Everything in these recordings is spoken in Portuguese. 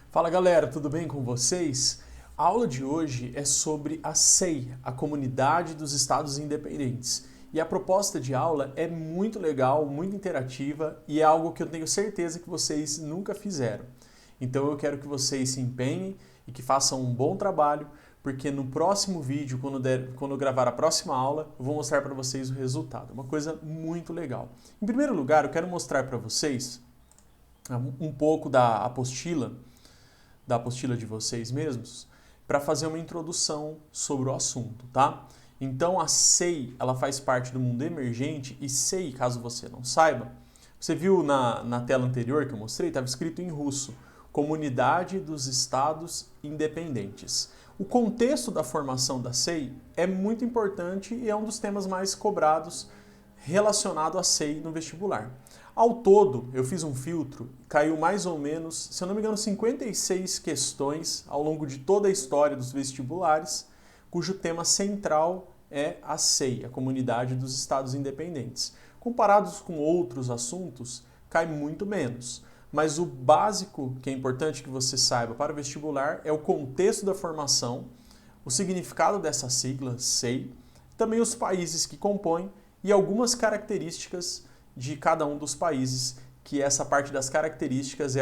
Fala galera, tudo bem com vocês? A aula de hoje é sobre a CEI, a Comunidade dos Estados Independentes. E a proposta de aula é muito legal, muito interativa e é algo que eu tenho certeza que vocês nunca fizeram. Então eu quero que vocês se empenhem e que façam um bom trabalho, porque no próximo vídeo, quando eu gravar a próxima aula, eu vou mostrar para vocês o resultado. Uma coisa muito legal. Em primeiro lugar, eu quero mostrar para vocês um pouco da apostila de vocês mesmos, para fazer uma introdução sobre o assunto, tá? Então a SEI, ela faz parte do mundo emergente e SEI, caso você não saiba, você viu na tela anterior que eu mostrei, estava escrito em russo, Comunidade dos Estados Independentes. O contexto da formação da SEI é muito importante e é um dos temas mais cobrados relacionado à SEI no vestibular. Ao todo, eu fiz um filtro, caiu mais ou menos, se eu não me engano, 56 questões ao longo de toda a história dos vestibulares, cujo tema central é a SEI, a Comunidade dos Estados Independentes. Comparados com outros assuntos, cai muito menos. Mas o básico que é importante que você saiba para o vestibular é o contexto da formação, o significado dessa sigla, SEI, também os países que compõem e algumas características de cada um dos países, que essa parte das características é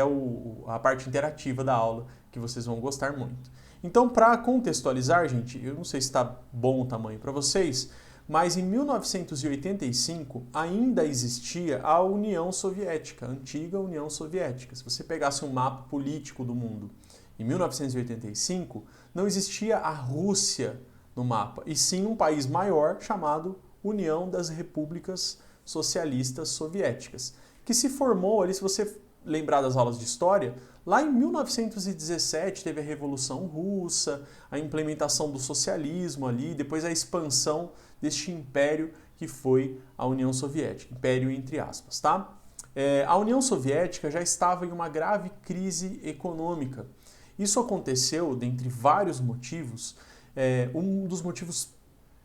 a parte interativa da aula, que vocês vão gostar muito. Então, para contextualizar, gente, eu não sei se está bom o tamanho para vocês, mas em 1985 ainda existia a União Soviética, a antiga União Soviética. Se você pegasse um mapa político do mundo em 1985, não existia a Rússia no mapa, e sim um país maior chamado União das Repúblicas Socialistas Soviéticas, que se formou ali, se você lembrar das aulas de história, lá em 1917 teve a Revolução Russa, a implementação do socialismo ali, depois a expansão deste império que foi a União Soviética, império entre aspas, tá? A União Soviética já estava em uma grave crise econômica. Isso aconteceu, dentre vários motivos, um dos motivos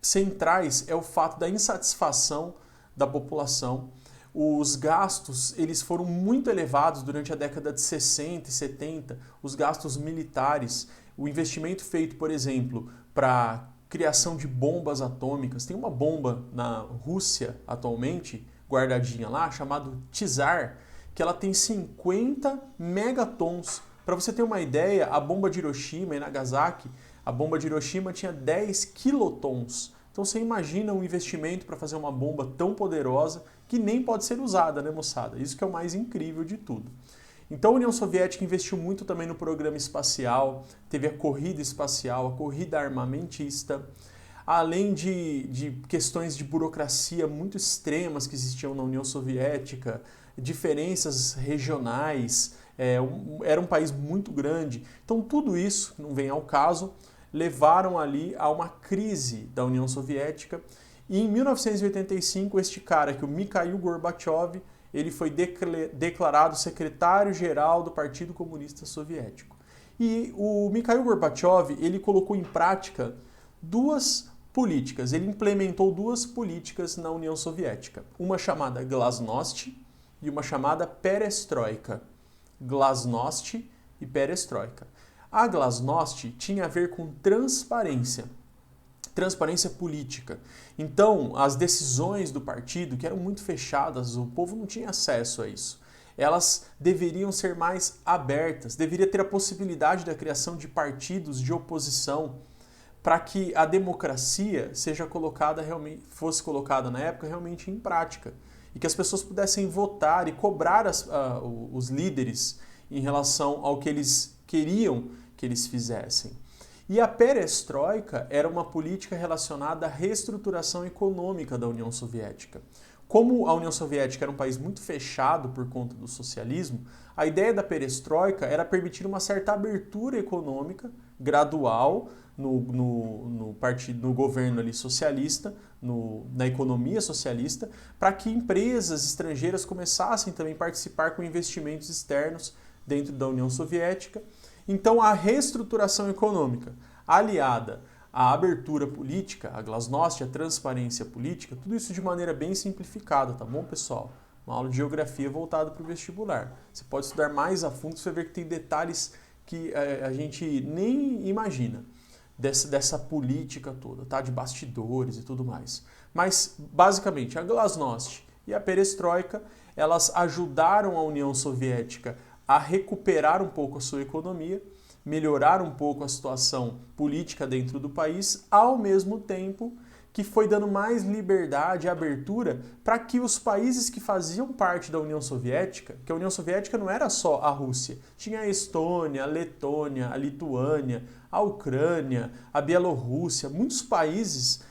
centrais é o fato da insatisfação da população. Os gastos eles foram muito elevados durante a década de 60 e 70, os gastos militares, o investimento feito, por exemplo, para criação de bombas atômicas. Tem uma bomba na Rússia atualmente, guardadinha lá, chamada Tsar, que ela tem 50 megatons. Para você ter uma ideia, a bomba de Hiroshima e Nagasaki, a bomba de Hiroshima tinha 10 quilotons. Então você imagina um investimento para fazer uma bomba tão poderosa que nem pode ser usada, né, moçada? Isso que é o mais incrível de tudo. Então a União Soviética investiu muito também no programa espacial, teve a corrida espacial, a corrida armamentista, além de questões de burocracia muito extremas que existiam na União Soviética, diferenças regionais, era um país muito grande. Então tudo isso, não vem ao caso, levaram ali a uma crise da União Soviética. E em 1985, este cara, que o Mikhail Gorbachev, ele foi declarado secretário-geral do Partido Comunista Soviético. E o Mikhail Gorbachev, ele colocou em prática duas políticas, ele implementou duas políticas na União Soviética, uma chamada Glasnost e uma chamada Perestroika. Glasnost e Perestroika. A Glasnost tinha a ver com transparência política. Então, as decisões do partido, que eram muito fechadas, o povo não tinha acesso a isso. Elas deveriam ser mais abertas, deveria ter a possibilidade da criação de partidos de oposição para que a democracia fosse colocada na época realmente em prática e que as pessoas pudessem votar e cobrar os líderes em relação ao que eles queriam que eles fizessem. E a perestroika era uma política relacionada à reestruturação econômica da União Soviética. Como a União Soviética era um país muito fechado por conta do socialismo, a ideia da perestroika era permitir uma certa abertura econômica gradual no governo ali socialista, na economia socialista, para que empresas estrangeiras começassem também a participar com investimentos externos dentro da União Soviética. Então, a reestruturação econômica, aliada à abertura política, a glasnost, a transparência política, tudo isso de maneira bem simplificada, tá bom, pessoal? Uma aula de geografia voltada para o vestibular. Você pode estudar mais a fundo, você vai ver que tem detalhes que a gente nem imagina dessa política toda, tá? De bastidores e tudo mais. Mas, basicamente, a Glasnost e a Perestroika, elas ajudaram a União Soviética a recuperar um pouco a sua economia, melhorar um pouco a situação política dentro do país, ao mesmo tempo que foi dando mais liberdade e abertura para que os países que faziam parte da União Soviética, que a União Soviética não era só a Rússia, tinha a Estônia, a Letônia, a Lituânia, a Ucrânia, a Bielorrússia, muitos países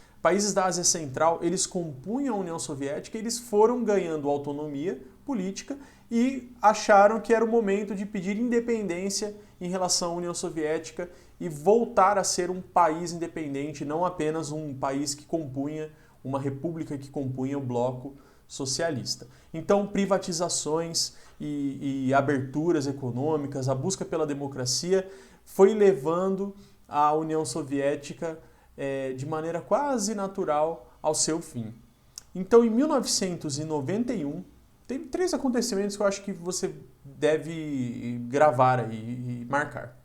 da Ásia Central, eles compunham a União Soviética, eles foram ganhando autonomia política e acharam que era o momento de pedir independência em relação à União Soviética e voltar a ser um país independente, não apenas um país que compunha, uma república que compunha o bloco socialista. Então, privatizações e aberturas econômicas, a busca pela democracia foi levando a União Soviética de maneira quase natural ao seu fim. Então, em 1991, tem 3 acontecimentos que eu acho que você deve gravar aí e marcar.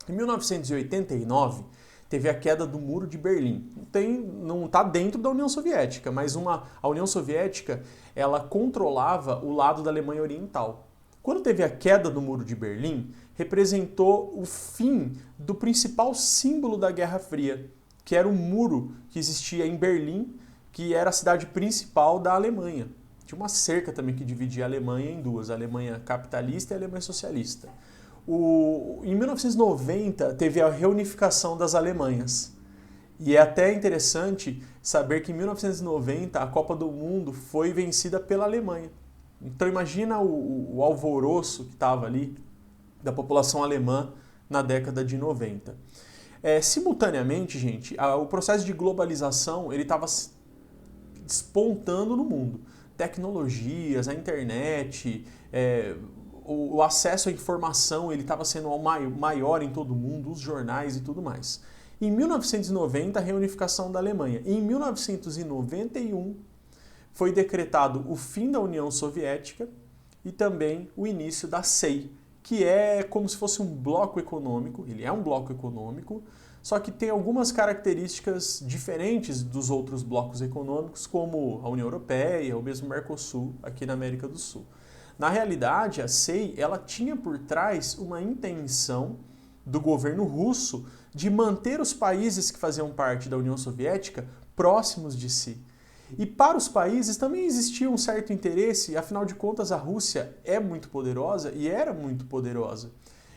Em 1989, teve a queda do Muro de Berlim. Não está dentro da União Soviética, mas a União Soviética ela controlava o lado da Alemanha Oriental. Quando teve a queda do Muro de Berlim, representou o fim do principal símbolo da Guerra Fria, que era o muro que existia em Berlim, que era a cidade principal da Alemanha. Tinha uma cerca também que dividia a Alemanha em duas, a Alemanha capitalista e a Alemanha socialista. Em 1990 teve a reunificação das Alemanhas. E é até interessante saber que em 1990 a Copa do Mundo foi vencida pela Alemanha. Então imagina o alvoroço que estava ali da população alemã na década de 90. Simultaneamente, gente, o processo de globalização ele estava despontando no mundo. Tecnologias, a internet, o acesso à informação ele estava sendo maior em todo o mundo, os jornais e tudo mais. Em 1990, a reunificação da Alemanha. Em 1991, foi decretado o fim da União Soviética e também o início da SEI, que é como se fosse um bloco econômico, ele é um bloco econômico, só que tem algumas características diferentes dos outros blocos econômicos, como a União Europeia ou mesmo o Mercosul, aqui na América do Sul. Na realidade, a SEI ela tinha por trás uma intenção do governo russo de manter os países que faziam parte da União Soviética próximos de si. E para os países também existia um certo interesse, afinal de contas a Rússia é muito poderosa e era muito poderosa.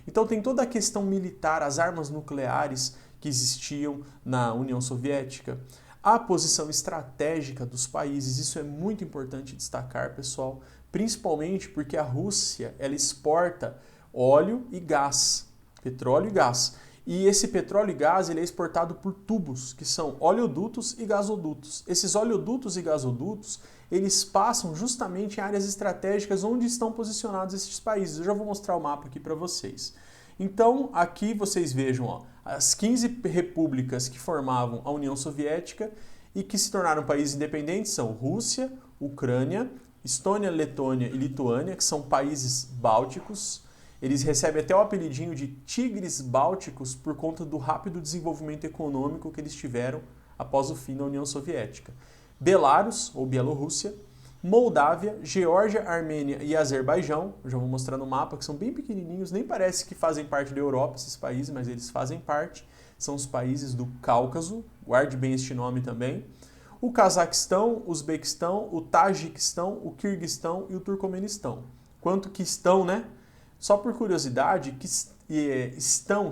Então tem toda a questão militar, as armas nucleares que existiam na União Soviética, a posição estratégica dos países, isso é muito importante destacar, pessoal, principalmente porque a Rússia ela exporta óleo e gás, petróleo e gás. E esse petróleo e gás ele é exportado por tubos, que são oleodutos e gasodutos. Esses oleodutos e gasodutos, eles passam justamente em áreas estratégicas onde estão posicionados esses países. Eu já vou mostrar o mapa aqui para vocês. Então, aqui vocês vejam as 15 repúblicas que formavam a União Soviética e que se tornaram países independentes são Rússia, Ucrânia, Estônia, Letônia e Lituânia, que são países bálticos. Eles recebem até o apelidinho de tigres bálticos por conta do rápido desenvolvimento econômico que eles tiveram após o fim da União Soviética. Belarus, ou Bielorrússia, Moldávia, Geórgia, Armênia e Azerbaijão, eu já vou mostrar no mapa, que são bem pequenininhos, nem parece que fazem parte da Europa esses países, mas eles fazem parte, são os países do Cáucaso, guarde bem este nome também. O Cazaquistão, o Uzbequistão, o Tajiquistão, o Quirguistão e o Turcomenistão. Quanto que estão, né? Só por curiosidade,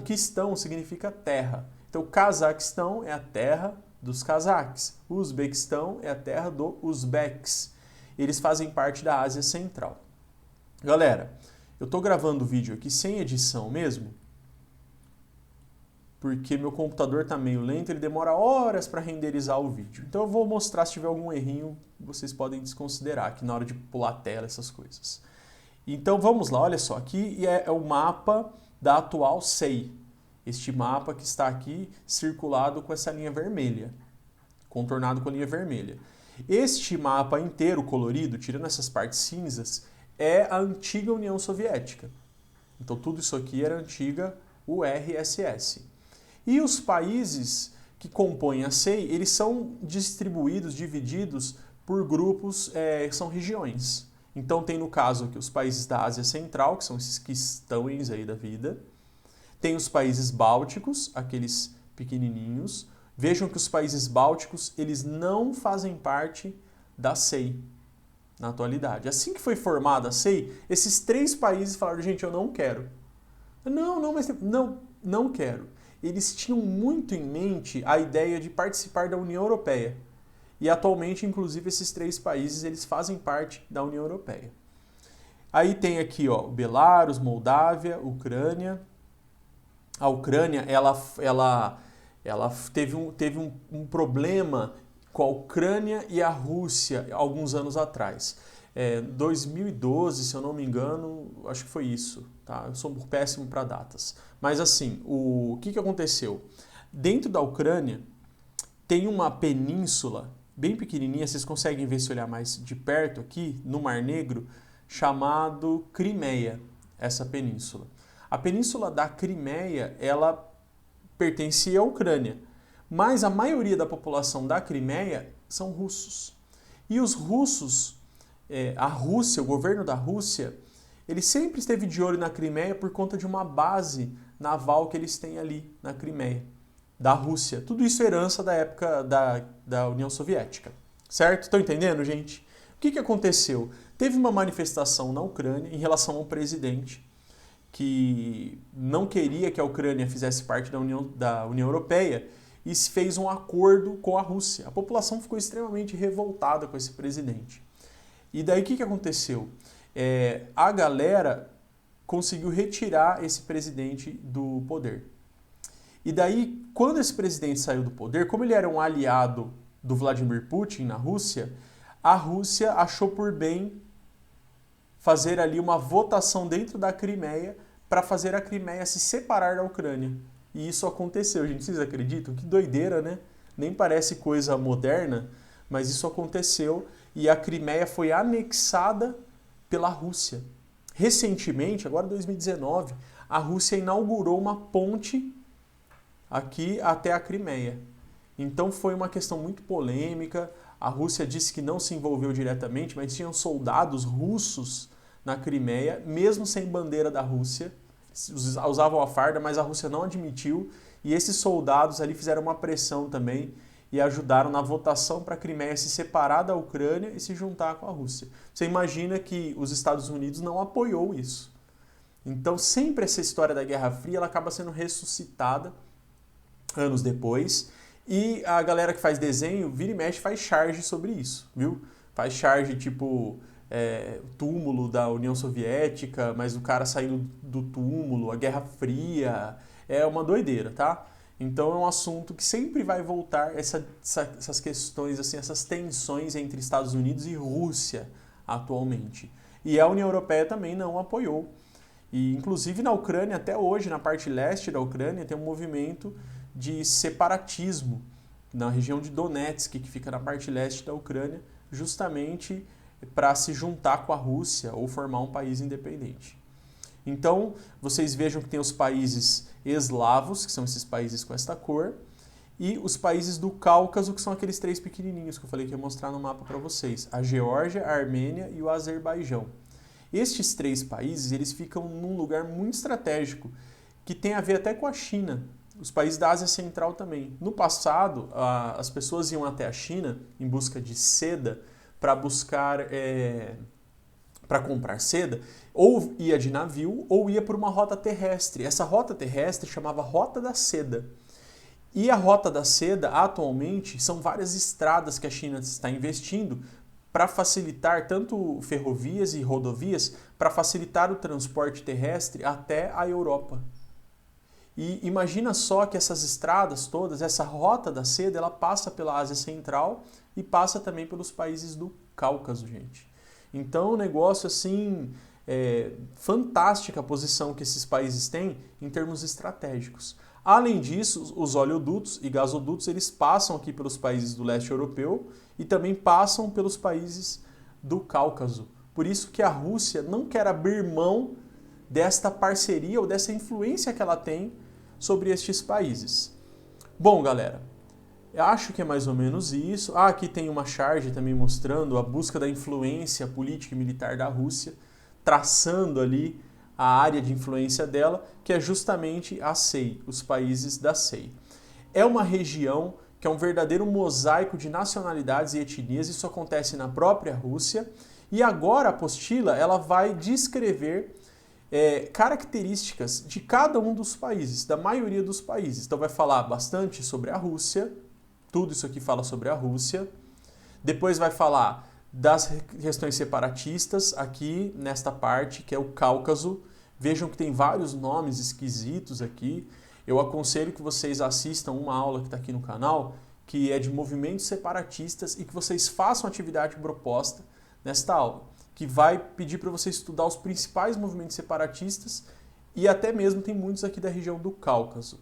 quistão significa terra. Então, o Cazaquistão é a terra dos cazaques. O Uzbequistão é a terra dos uzbeques. Eles fazem parte da Ásia Central. Galera, eu estou gravando o vídeo aqui sem edição mesmo, porque meu computador está meio lento, ele demora horas para renderizar o vídeo. Então eu vou mostrar se tiver algum errinho, vocês podem desconsiderar aqui na hora de pular a tela, essas coisas. Então vamos lá, olha só, aqui é o mapa da atual SEI. Este mapa que está aqui circulado com essa linha vermelha, contornado com a linha vermelha. Este mapa inteiro colorido, tirando essas partes cinzas, é a antiga União Soviética. Então tudo isso aqui era a antiga URSS. E os países que compõem a CEI, eles são distribuídos, divididos por grupos, são regiões. Então tem no caso aqui os países da Ásia Central, que são esses quistões aí da vida. Tem os países bálticos, aqueles pequenininhos. Vejam que os países bálticos, eles não fazem parte da CEI na atualidade. Assim que foi formada a CEI, esses 3 países falaram, gente, eu não quero. Não quero. Eles tinham muito em mente a ideia de participar da União Europeia. E atualmente, inclusive, esses 3 países, eles fazem parte da União Europeia. Aí tem aqui, ó, Belarus, Moldávia, Ucrânia. A Ucrânia, ela teve um problema com a Ucrânia e a Rússia alguns anos atrás. 2012, se eu não me engano, acho que foi isso. Tá? Eu sou péssimo para datas. Mas assim, o que aconteceu? Dentro da Ucrânia tem uma península bem pequenininha, vocês conseguem ver se olhar mais de perto aqui, no Mar Negro, chamado Crimeia, essa península. A península da Crimeia, ela pertencia à Ucrânia, mas a maioria da população da Crimeia são russos. E os russos, a Rússia, o governo da Rússia, ele sempre esteve de olho na Crimeia por conta de uma base naval que eles têm ali na Crimeia, da Rússia. Tudo isso é herança da época da União Soviética, certo? Estão entendendo, gente? O que aconteceu? Teve uma manifestação na Ucrânia em relação ao presidente que não queria que a Ucrânia fizesse parte da União Europeia e se fez um acordo com a Rússia. A população ficou extremamente revoltada com esse presidente. E daí o que aconteceu? A galera conseguiu retirar esse presidente do poder. E daí, quando esse presidente saiu do poder, como ele era um aliado do Vladimir Putin na Rússia, a Rússia achou por bem fazer ali uma votação dentro da Crimeia para fazer a Crimeia se separar da Ucrânia. E isso aconteceu, gente. Vocês acreditam? Que doideira, né? Nem parece coisa moderna, mas isso aconteceu e a Crimeia foi anexada pela Rússia. Recentemente, agora em 2019, a Rússia inaugurou uma ponte aqui até a Crimeia. Então foi uma questão muito polêmica. A Rússia disse que não se envolveu diretamente, mas tinham soldados russos na Crimeia, mesmo sem bandeira da Rússia. Usavam a farda, mas a Rússia não admitiu. E esses soldados ali fizeram uma pressão também e ajudaram na votação para a Crimeia se separar da Ucrânia e se juntar com a Rússia. Você imagina que os Estados Unidos não apoiou isso. Então sempre essa história da Guerra Fria ela acaba sendo ressuscitada anos depois. E a galera que faz desenho, vira e mexe, faz charge sobre isso, viu? Faz charge tipo túmulo da União Soviética, mas o cara saindo do túmulo, a Guerra Fria, é uma doideira, tá? Então é um assunto que sempre vai voltar essas questões, assim, essas tensões entre Estados Unidos e Rússia atualmente. E a União Europeia também não apoiou. E inclusive na Ucrânia, até hoje, na parte leste da Ucrânia, tem um movimento de separatismo na região de Donetsk, que fica na parte leste da Ucrânia, justamente para se juntar com a Rússia ou formar um país independente. Então, vocês vejam que tem os países eslavos, que são esses países com esta cor, e os países do Cáucaso, que são aqueles 3 pequenininhos que eu falei que ia mostrar no mapa para vocês, a Geórgia, a Armênia e o Azerbaijão. Estes 3 países, eles ficam num lugar muito estratégico, que tem a ver até com a China, os países da Ásia Central também. No passado, as pessoas iam até a China em busca de seda para buscar, para comprar seda, ou ia de navio ou ia por uma rota terrestre. Essa rota terrestre chamava Rota da Seda. E a Rota da Seda, atualmente, são várias estradas que a China está investindo para facilitar tanto ferrovias e rodovias, para facilitar o transporte terrestre até a Europa. E imagina só que essas estradas todas, essa Rota da Seda, ela passa pela Ásia Central e passa também pelos países do Cáucaso, gente. Então, o negócio, assim, fantástica a posição que esses países têm em termos estratégicos. Além disso, os oleodutos e gasodutos, eles passam aqui pelos países do leste europeu e também passam pelos países do Cáucaso. Por isso que a Rússia não quer abrir mão desta parceria ou dessa influência que ela tem sobre estes países. Bom, galera, eu acho que é mais ou menos isso. Aqui tem uma charge também mostrando a busca da influência política e militar da Rússia, traçando ali a área de influência dela, que é justamente a CEI, os países da CEI. É uma região que é um verdadeiro mosaico de nacionalidades e etnias, isso acontece na própria Rússia, e agora a apostila ela vai descrever características de cada um dos países, da maioria dos países. Então vai falar bastante sobre a Rússia, tudo isso aqui fala sobre a Rússia. Depois vai falar das questões separatistas, aqui nesta parte, que é o Cáucaso. Vejam que tem vários nomes esquisitos aqui. Eu aconselho que vocês assistam uma aula que está aqui no canal, que é de movimentos separatistas, e que vocês façam atividade proposta nesta aula, que vai pedir para você estudar os principais movimentos separatistas, e até mesmo tem muitos aqui da região do Cáucaso.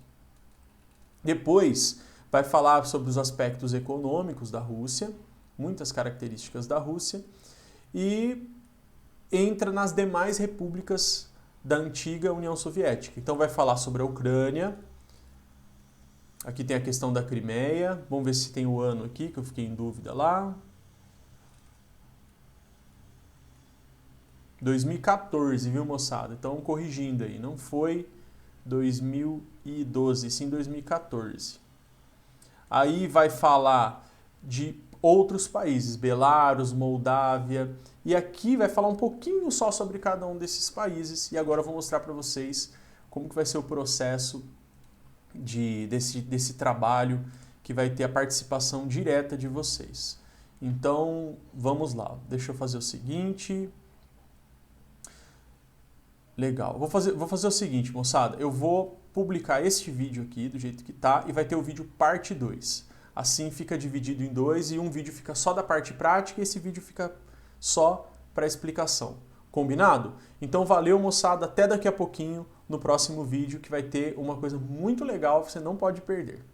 Depois vai falar sobre os aspectos econômicos da Rússia, muitas características da Rússia, e entra nas demais repúblicas da antiga União Soviética. Então vai falar sobre a Ucrânia, aqui tem a questão da Crimeia, vamos ver se tem o ano aqui, que eu fiquei em dúvida lá. 2014, viu, moçada? Então, corrigindo aí, não foi 2012, sim 2014. Aí vai falar de outros países, Belarus, Moldávia, e aqui vai falar um pouquinho só sobre cada um desses países, e agora eu vou mostrar para vocês como que vai ser o processo desse trabalho, que vai ter a participação direta de vocês. Então, vamos lá. Deixa eu fazer o seguinte. Legal. Vou fazer o seguinte, moçada. Eu vou publicar este vídeo aqui do jeito que tá e vai ter o vídeo parte 2. Assim fica dividido em dois e um vídeo fica só da parte prática e esse vídeo fica só para explicação. Combinado? Então valeu, moçada. Até daqui a pouquinho no próximo vídeo, que vai ter uma coisa muito legal que você não pode perder.